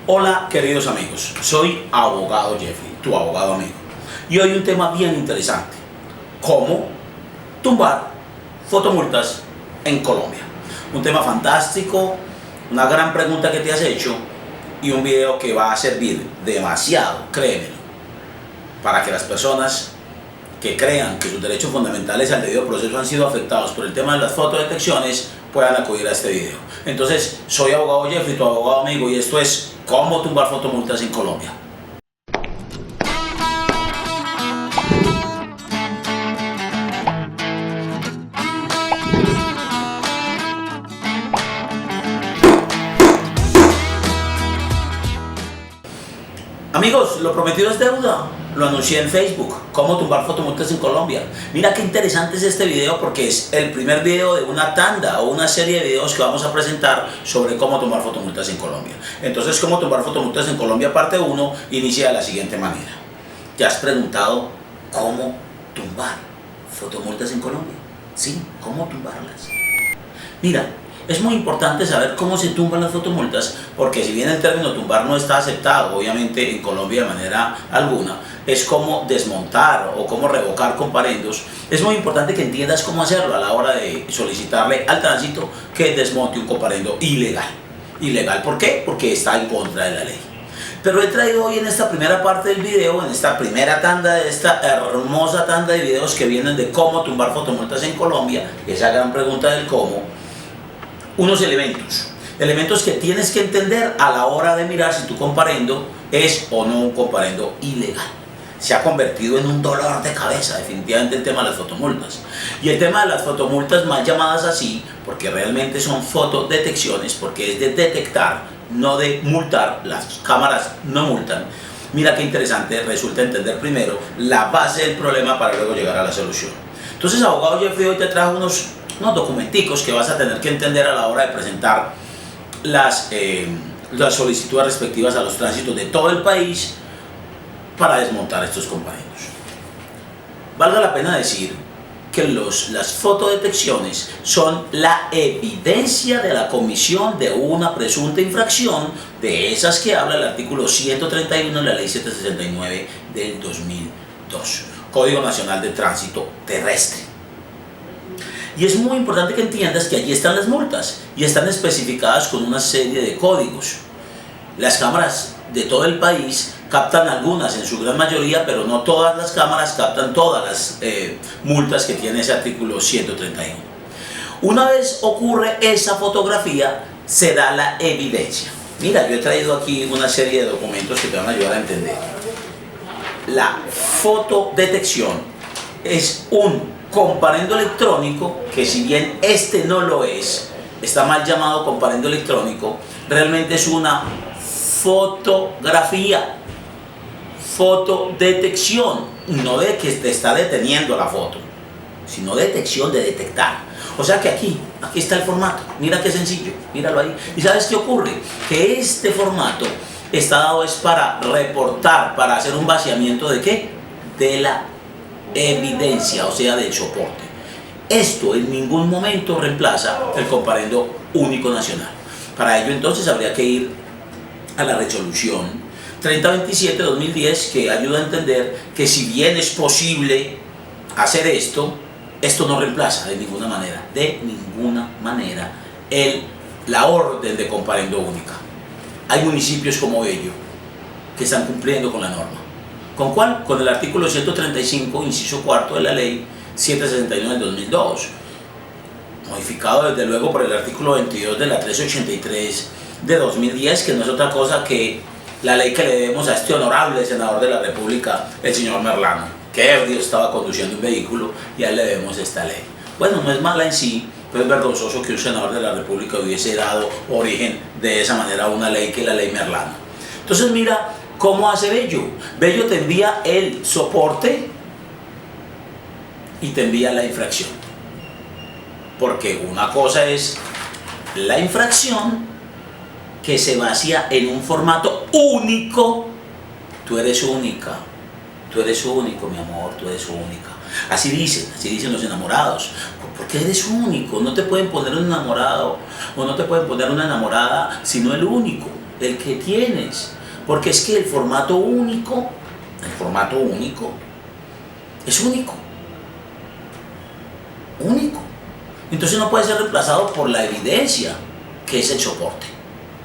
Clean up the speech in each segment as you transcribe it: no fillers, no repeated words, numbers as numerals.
Hola queridos amigos, soy abogado Jeffrey, tu abogado amigo. Y hoy un tema bien interesante, cómo tumbar fotomultas en Colombia. Un tema fantástico, una gran pregunta que te has hecho y un video que va a servir demasiado, créemelo, para que las personas que crean que sus derechos fundamentales al debido proceso han sido afectados por el tema de las fotodetecciones puedan acudir a este video. Entonces, soy abogado Jeffrey, tu abogado amigo, y esto es cómo tumbar fotomultas en Colombia. Amigos, lo prometido es deuda. Lo anuncié en Facebook, cómo tumbar fotomultas en Colombia. Mira qué interesante es este video porque es el primer video de una tanda o una serie de videos que vamos a presentar sobre cómo tumbar fotomultas en Colombia. Entonces, cómo tumbar fotomultas en Colombia parte 1 inicia de la siguiente manera. ¿Te has preguntado cómo tumbar fotomultas en Colombia? Sí, ¿cómo tumbarlas? Mira, es muy importante saber cómo se tumban las fotomultas, porque si bien el término tumbar no está aceptado, obviamente en Colombia de manera alguna, es como desmontar o como revocar comparendos. Es muy importante que entiendas cómo hacerlo a la hora de solicitarle al tránsito que desmonte un comparendo ilegal. ¿Ilegal por qué? Porque está en contra de la ley. Pero he traído hoy en esta primera parte del video, en esta primera tanda de esta hermosa tanda de videos que vienen de cómo tumbar fotomultas en Colombia, esa gran pregunta del cómo, unos elementos que tienes que entender a la hora de mirar si tu comparendo es o no un comparendo ilegal. Se ha convertido en un dolor de cabeza definitivamente el tema de las fotomultas. Y el tema de las fotomultas mal llamadas así, porque realmente son fotodetecciones, porque es de detectar, no de multar. Las cámaras no multan. Mira qué interesante resulta entender primero la base del problema para luego llegar a la solución. Entonces, abogado Jeffrey, hoy te trajo unos documenticos que vas a tener que entender a la hora de presentar las solicitudes respectivas a los tránsitos de todo el país para desmontar estos comparendos. Valga la pena decir que las fotodetecciones son la evidencia de la comisión de una presunta infracción de esas que habla el artículo 131 de la ley 769 del 2002, Código Nacional de Tránsito Terrestre. Y es muy importante que entiendas que allí están las multas y están especificadas con una serie de códigos. Las cámaras de todo el país captan algunas en su gran mayoría, pero no todas las cámaras captan todas las multas que tiene ese artículo 131. Una vez ocurre esa fotografía, se da la evidencia. Mira, yo he traído aquí una serie de documentos que te van a ayudar a entender. La fotodetección es un comparendo electrónico, que si bien este no lo es, está mal llamado comparendo electrónico, realmente es una fotografía, fotodetección, no de que te está deteniendo la foto, sino detección, de detectar. O sea que aquí está el formato, mira qué sencillo, míralo ahí. ¿Y sabes qué ocurre? Que este formato está dado es para reportar, para hacer un vaciamiento de ¿qué? De la evidencia, o sea, del soporte. Esto en ningún momento reemplaza el comparendo único nacional. Para ello entonces habría que ir a la resolución 3027-2010, que ayuda a entender que si bien es posible hacer esto no reemplaza de ninguna manera la orden de comparendo única. Hay municipios como Bello que están cumpliendo con la norma. ¿Con cuál? Con el artículo 135, inciso 4 de la ley 769 del 2002, modificado desde luego por el artículo 22 de la 1383 de 2010, que no es otra cosa que la ley que le debemos a este honorable senador de la República, el señor Merlano, que ebrio estaba conduciendo un vehículo y a él le debemos esta ley. Bueno, no es mala en sí, pero es vergonzoso que un senador de la República hubiese dado origen de esa manera a una ley que es la ley Merlano. Entonces mira cómo hace Bello. Bello te envía el soporte y te envía la infracción. Porque una cosa es la infracción que se vacía en un formato único. Tú eres única, tú eres único, mi amor, tú eres única. Así dicen los enamorados. Porque eres único, no te pueden poner un enamorado o no te pueden poner una enamorada sino el único. el que tienes, porque es que el formato único es único, entonces no puede ser reemplazado por la evidencia, que es el soporte.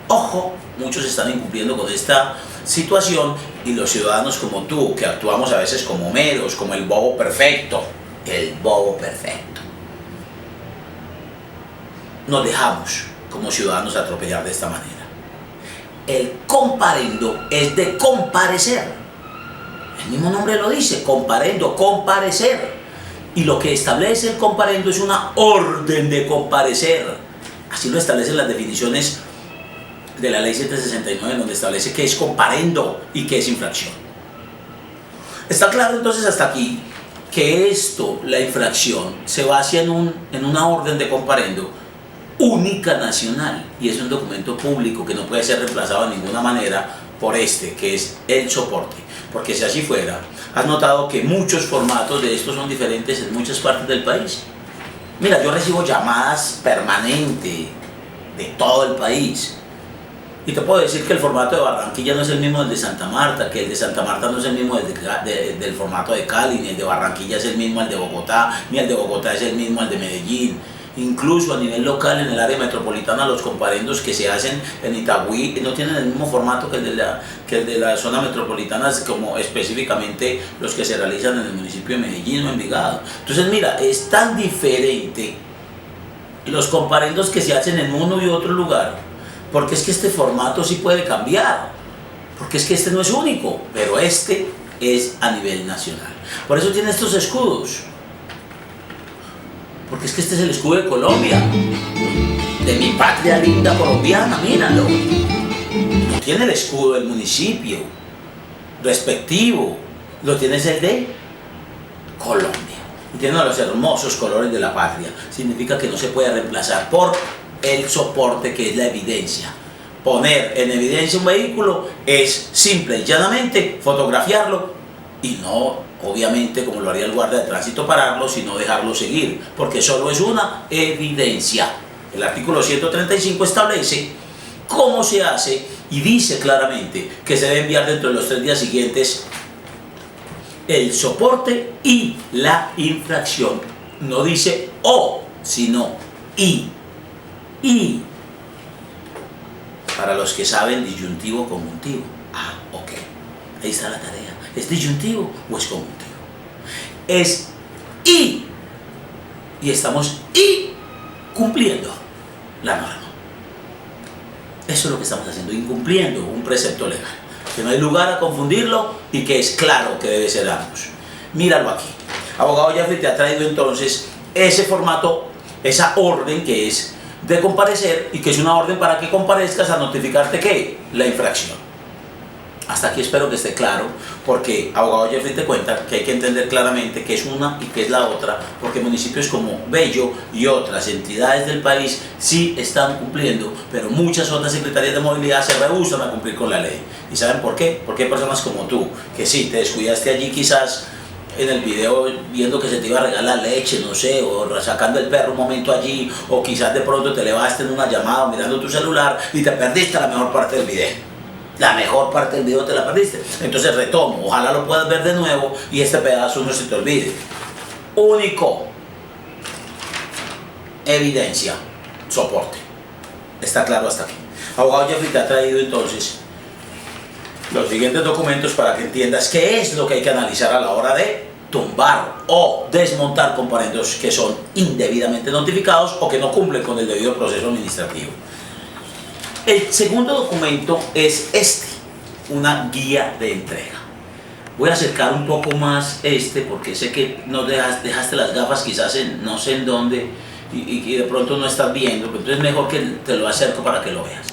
Ojo, muchos están incumpliendo con esta situación y los ciudadanos como tú, que actuamos a veces como meros, como el bobo perfecto, nos dejamos como ciudadanos atropellar de esta manera. El comparendo es de comparecer, el mismo nombre lo dice, comparendo, comparecer, y lo que establece el comparendo es una orden de comparecer. Así lo establecen las definiciones de la ley 769, donde establece qué es comparendo y qué es infracción. Está claro entonces hasta aquí que la infracción, se basa en una orden de comparendo única nacional, y es un documento público que no puede ser reemplazado de ninguna manera por que es el soporte, porque si así fuera, has notado que muchos formatos de estos son diferentes en muchas partes del país. Mira, yo recibo llamadas permanentes de todo el país, y te puedo decir que el formato de Barranquilla no es el mismo del de Santa Marta, que el de Santa Marta no es el mismo del formato de Cali, ni el de Barranquilla es el mismo al de Bogotá, ni el de Bogotá es el mismo al de Medellín. Incluso a nivel local, en el área metropolitana, los comparendos que se hacen en Itagüí no tienen el mismo formato que el de la zona metropolitana, como específicamente los que se realizan en el municipio de Medellín o Envigado. Entonces mira, es tan diferente los comparendos que se hacen en uno y otro lugar, porque es que este formato sí puede cambiar, porque es que este no es único, pero este es a nivel nacional. Por eso tiene estos escudos. Porque es que este es el escudo de Colombia, de mi patria linda colombiana, míralo. No tiene el escudo del municipio respectivo, lo tienes el de Colombia. Y tiene los hermosos colores de la patria. Significa que no se puede reemplazar por el soporte, que es la evidencia. Poner en evidencia un vehículo es simple y llanamente fotografiarlo y no, obviamente, como lo haría el guardia de tránsito, pararlo, sino dejarlo seguir, porque solo es una evidencia. El artículo 135 establece cómo se hace y dice claramente que se debe enviar dentro de los 3 días siguientes el soporte y la infracción. No dice o, sino y. Para los que saben disyuntivo, conjuntivo. Ah, ok. Ahí está la tarea. ¿Es disyuntivo o es conjuntivo? Es y estamos cumpliendo la norma. Eso es lo que estamos haciendo, incumpliendo un precepto legal, que no hay lugar a confundirlo y que es claro que debe ser ambos. Míralo aquí. Abogado Jeffrey te ha traído entonces ese formato, esa orden que es de comparecer, y que es una orden para que comparezcas a notificarte ¿qué? La infracción. Hasta aquí espero que esté claro, porque abogado Jeffrey te cuenta que hay que entender claramente qué es una y qué es la otra, porque municipios como Bello y otras entidades del país sí están cumpliendo, pero muchas otras secretarías de movilidad se rehúsan a cumplir con la ley. ¿Y saben por qué? Porque hay personas como tú, que sí, te descuidaste allí quizás en el video viendo que se te iba a regalar leche, no sé, o sacando el perro un momento allí, o quizás de pronto te levantaste en una llamada o mirando tu celular y te perdiste la mejor parte del video. La mejor parte del video te la perdiste. Entonces retomo, ojalá lo puedas ver de nuevo y este pedazo no se te olvide. Único. Evidencia. Soporte. Está claro hasta aquí. Abogado Jeffrey te ha traído entonces los siguientes documentos para que entiendas qué es lo que hay que analizar a la hora de tumbar o desmontar comparendos que son indebidamente notificados o que no cumplen con el debido proceso administrativo. El segundo documento es una guía de entrega. Voy a acercar un poco más porque sé que no dejaste las gafas quizás no sé en dónde y de pronto no estás viendo, pero entonces es mejor que te lo acerco para que lo veas.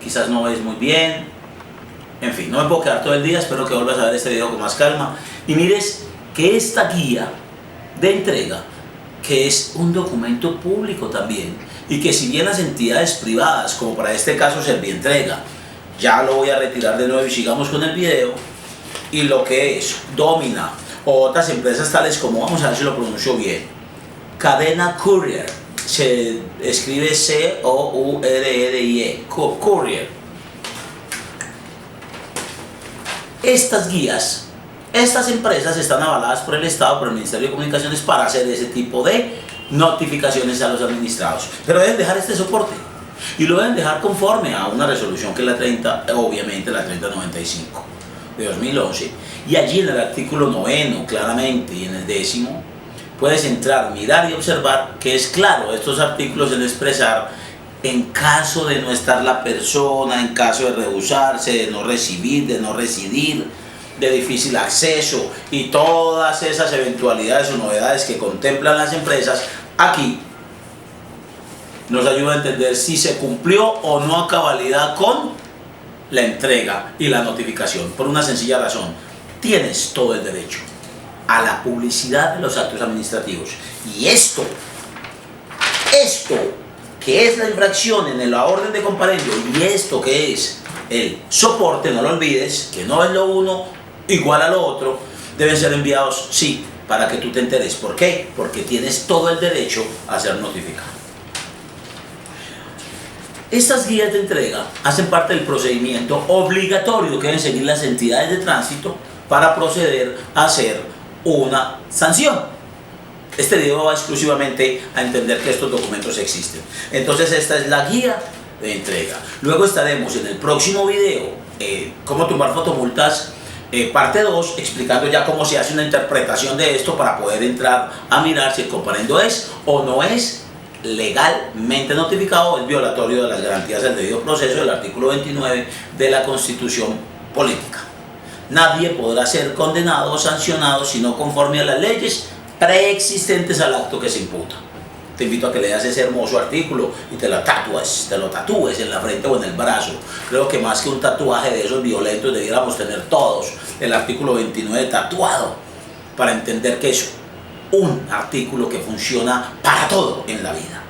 Quizás no ves muy bien, en fin, no me puedo quedar todo el día, espero que vuelvas a ver este video con más calma y mires que esta guía de entrega, que es un documento público también, y que si bien las entidades privadas, como para este caso Servientrega, ya lo voy a retirar de nuevo y sigamos con el video, y lo que es Domina o otras empresas tales como, vamos a ver si lo pronuncio bien, Cadena Courier, se escribe C-O-U-R-R-I-E, Courier, Estas guías, estas empresas están avaladas por el Estado, por el Ministerio de Comunicaciones, para hacer ese tipo de notificaciones a los administrados. Pero deben dejar este soporte y lo deben dejar conforme a una resolución que es la 30, obviamente la 3095 de 2011. Y allí en el artículo 9, claramente, y en el 10º, puedes entrar, mirar y observar que es claro estos artículos en expresar en caso de no estar la persona, en caso de rehusarse, de no recibir, de no residir, de difícil acceso y todas esas eventualidades o novedades que contemplan las empresas. Aquí nos ayuda a entender si se cumplió o no a cabalidad con la entrega y la notificación, por una sencilla razón: tienes todo el derecho a la publicidad de los actos administrativos, y esto que es la infracción en la orden de compendio, y esto que es el soporte, no lo olvides, que no es lo uno igual a lo otro, deben ser enviados, sí, para que tú te enteres. ¿Por qué? Porque tienes todo el derecho a ser notificado. Estas guías de entrega hacen parte del procedimiento obligatorio que deben seguir las entidades de tránsito para proceder a hacer una sanción. Este video va exclusivamente a entender que estos documentos existen. Entonces esta es la guía de entrega. Luego estaremos en el próximo video, cómo tumbar fotomultas, parte 2, explicando ya cómo se hace una interpretación de esto para poder entrar a mirar si el comparendo es o no es legalmente notificado o es violatorio de las garantías del debido proceso del artículo 29 de la Constitución Política. Nadie podrá ser condenado o sancionado sino conforme a las leyes preexistentes al acto que se imputa. Te invito a que leas ese hermoso artículo y te lo tatúes en la frente o en el brazo. Creo que más que un tatuaje de esos violentos debiéramos tener todos el artículo 29 tatuado para entender que es un artículo que funciona para todo en la vida.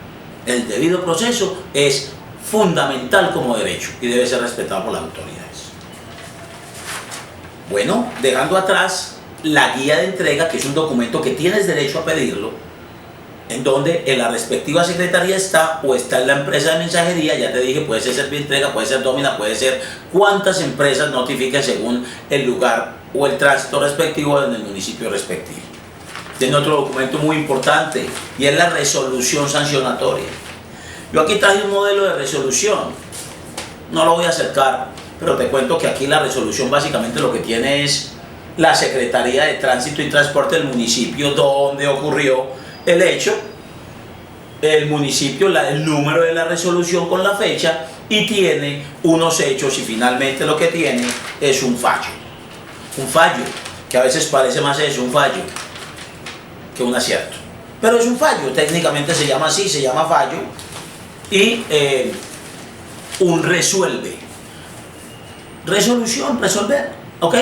El debido proceso es fundamental como derecho y debe ser respetado por las autoridades. Bueno, dejando atrás la guía de entrega, que es un documento que tienes derecho a pedirlo, en donde en la respectiva secretaría está o está en la empresa de mensajería. Ya te dije, puede ser Servientrega, puede ser Domina, puede ser cuantas empresas notifiquen según el lugar o el tránsito respectivo en el municipio respectivo. Tiene otro documento muy importante y es la resolución sancionatoria. Yo aquí traje un modelo de resolución, no lo voy a acercar, pero te cuento que aquí la resolución básicamente lo que tiene es la Secretaría de Tránsito y Transporte del municipio donde ocurrió el hecho, el municipio, el número de la resolución con la fecha, y tiene unos hechos, y finalmente lo que tiene es un fallo que a veces parece más eso, un fallo, que un acierto, pero es un fallo, técnicamente se llama así, se llama fallo, y un resuelve, resolución, resolver, ¿ok?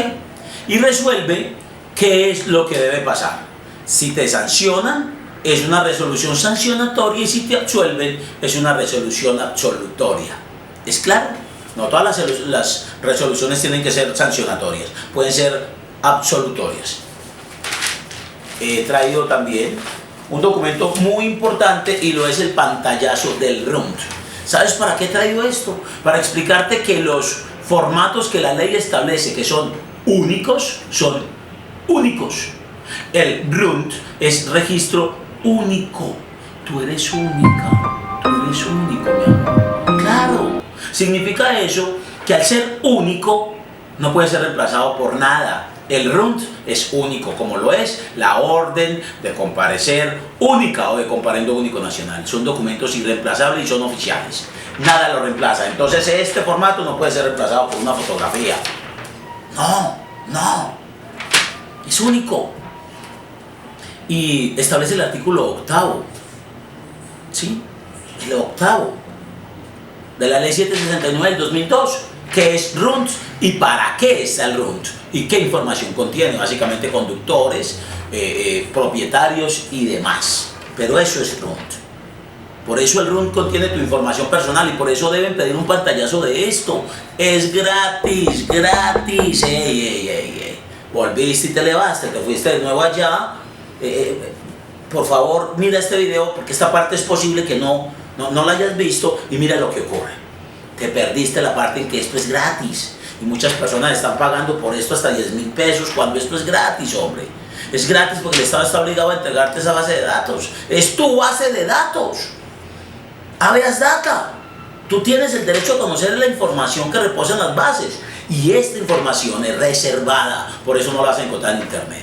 Y resuelve qué es lo que debe pasar. Si te sancionan, es una resolución sancionatoria, y si te absuelven, es una resolución absolutoria. ¿Es claro? No todas las resoluciones tienen que ser sancionatorias, pueden ser absolutorias. He traído también un documento muy importante y lo es el pantallazo del RUNT. ¿Sabes para qué he traído esto? Para explicarte que los formatos que la ley establece que son únicos, son únicos. El RUNT es registro único. Tú eres única, tú eres único, mi amor. Claro, significa eso que al ser único no puede ser reemplazado por nada. El RUNT es único, como lo es la orden de comparecer única o de comparendo único nacional. Son documentos irreemplazables y son oficiales. Nada lo reemplaza. Entonces este formato no puede ser reemplazado por una fotografía. No. Es único. Y establece el artículo 8º, ¿sí? El 8º de la ley 769 del 2002, que es RUNT y para qué está el RUNT y qué información contiene, básicamente conductores, propietarios y demás. Pero eso es RUNT. Por eso el RUNT contiene tu información personal y por eso deben pedir un pantallazo de esto. Es gratis, gratis. Ey. Volviste y te elevaste, te fuiste de nuevo allá. Por favor, mira este video porque esta parte es posible que no la hayas visto y mira lo que ocurre. Te perdiste la parte en que esto es gratis. Y muchas personas están pagando por esto hasta 10.000 pesos, cuando esto es gratis, hombre. Es gratis porque el Estado está obligado a entregarte esa base de datos. Es tu base de datos. Habeas data. Tú tienes el derecho a conocer la información que reposa en las bases. Y esta información es reservada. Por eso no la vas a encontrar en internet.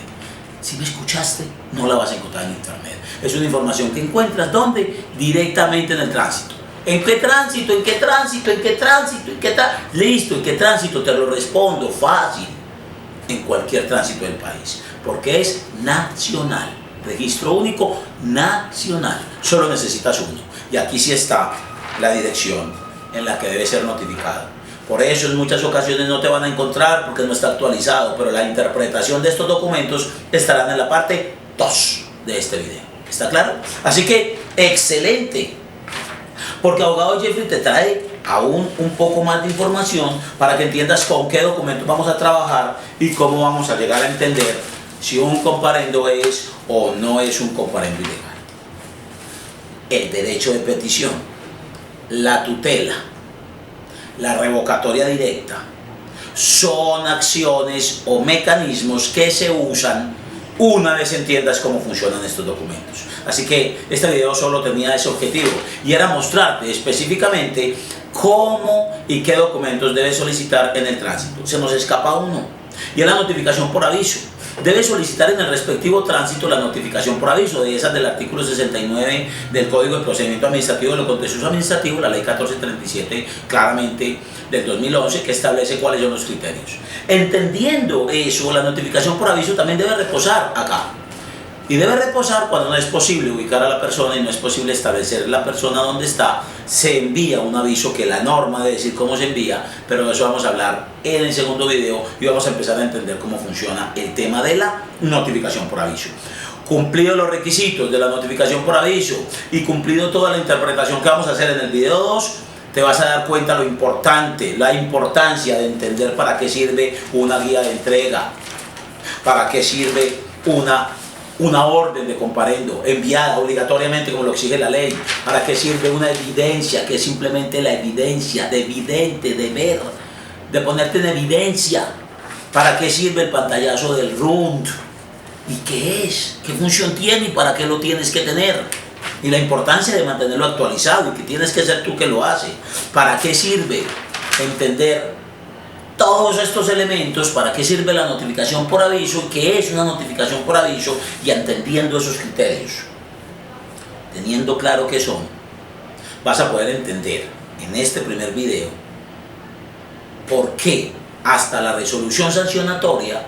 Si me escuchaste, no la vas a encontrar en internet. Es una información que encuentras, ¿dónde? Directamente en el tránsito. ¿En qué tránsito? ¿En qué tránsito? ¿En qué tránsito? ¿En qué Listo, ¿en qué tránsito? Te lo respondo fácil. En cualquier tránsito del país. Porque es nacional. Registro único nacional. Solo necesitas uno. Y aquí sí está la dirección en la que debe ser notificado. Por eso en muchas ocasiones no te van a encontrar porque no está actualizado, pero la interpretación de estos documentos estarán en la parte 2 de este video. ¿Está claro? Así que, excelente. Porque abogado Jeffrey te trae aún un poco más de información para que entiendas con qué documentos vamos a trabajar y cómo vamos a llegar a entender si un comparendo es o no es un comparendo ilegal. El derecho de petición, la tutela, la revocatoria directa, son acciones o mecanismos que se usan una vez entiendas cómo funcionan estos documentos. Así que este video solo tenía ese objetivo y era mostrarte específicamente cómo y qué documentos debes solicitar en el tránsito. Se nos escapa uno y es la notificación por aviso. Debes solicitar en el respectivo tránsito la notificación por aviso de esas del artículo 69 del Código de Procedimiento Administrativo de lo Contencioso Administrativo, la ley 1437 claramente del 2011, que establece cuáles son los criterios. Entendiendo eso, la notificación por aviso también debe reposar acá. Y debe reposar cuando no es posible ubicar a la persona y no es posible establecer la persona donde está. Se envía un aviso que la norma debe decir cómo se envía, pero de eso vamos a hablar en el segundo video y vamos a empezar a entender cómo funciona el tema de la notificación por aviso. Cumplidos los requisitos de la notificación por aviso y cumplido toda la interpretación que vamos a hacer en el video 2, te vas a dar cuenta lo importante, la importancia de entender para qué sirve una guía de entrega, para qué sirve una orden de comparendo enviada obligatoriamente como lo exige la ley, para qué sirve una evidencia que es simplemente la evidencia de evidente, de ver, de ponerte en evidencia, para qué sirve el pantallazo del RUND y qué es, qué función tiene y para qué lo tienes que tener. Y la importancia de mantenerlo actualizado y que tienes que ser tú que lo hace. ¿Para qué sirve entender todos estos elementos? ¿Para qué sirve la notificación por aviso? ¿Qué es una notificación por aviso? Y entendiendo esos criterios, teniendo claro qué son, vas a poder entender en este primer video por qué hasta la resolución sancionatoria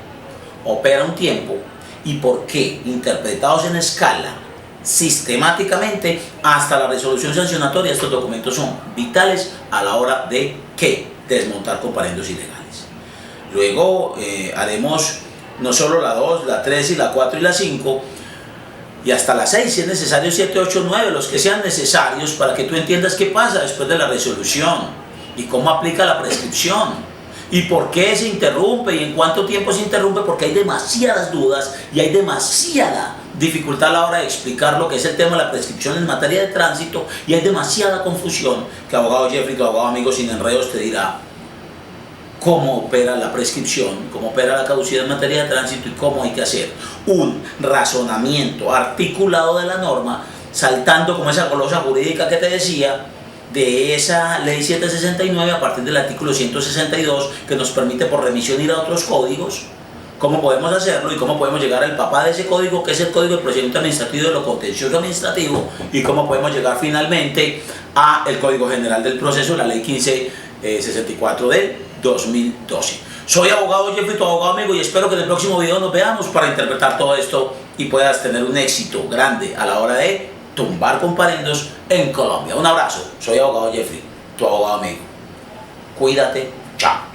opera un tiempo y por qué interpretados en escala sistemáticamente hasta la resolución sancionatoria estos documentos son vitales a la hora de desmontar comparendos ilegales. Luego haremos no solo la 2, la 3 y la 4 y la 5 y hasta la 6 si es necesario, 7, 8, 9, los que sean necesarios para que tú entiendas qué pasa después de la resolución y cómo aplica la prescripción y por qué se interrumpe y en cuánto tiempo se interrumpe, porque hay demasiadas dudas y hay demasiada dificultad a la hora de explicar lo que es el tema de la prescripción en materia de tránsito y hay demasiada confusión que abogado Jeffrey, tu abogado amigo sin enredos, te dirá cómo opera la prescripción, cómo opera la caducidad en materia de tránsito y cómo hay que hacer un razonamiento articulado de la norma, saltando como esa golosa jurídica que te decía de esa ley 769 a partir del artículo 162 que nos permite por remisión ir a otros códigos, cómo podemos hacerlo y cómo podemos llegar al papá de ese código que es el Código de Procedimiento Administrativo de lo Contencioso Administrativo y cómo podemos llegar finalmente a el Código General del Proceso, la ley 1564 del 2012. Soy abogado Jeffrey, tu abogado amigo, y espero que en el próximo video nos veamos para interpretar todo esto y puedas tener un éxito grande a la hora de tumbar comparendos en Colombia. Un abrazo, soy abogado Jeffrey, tu abogado amigo. Cuídate, chao.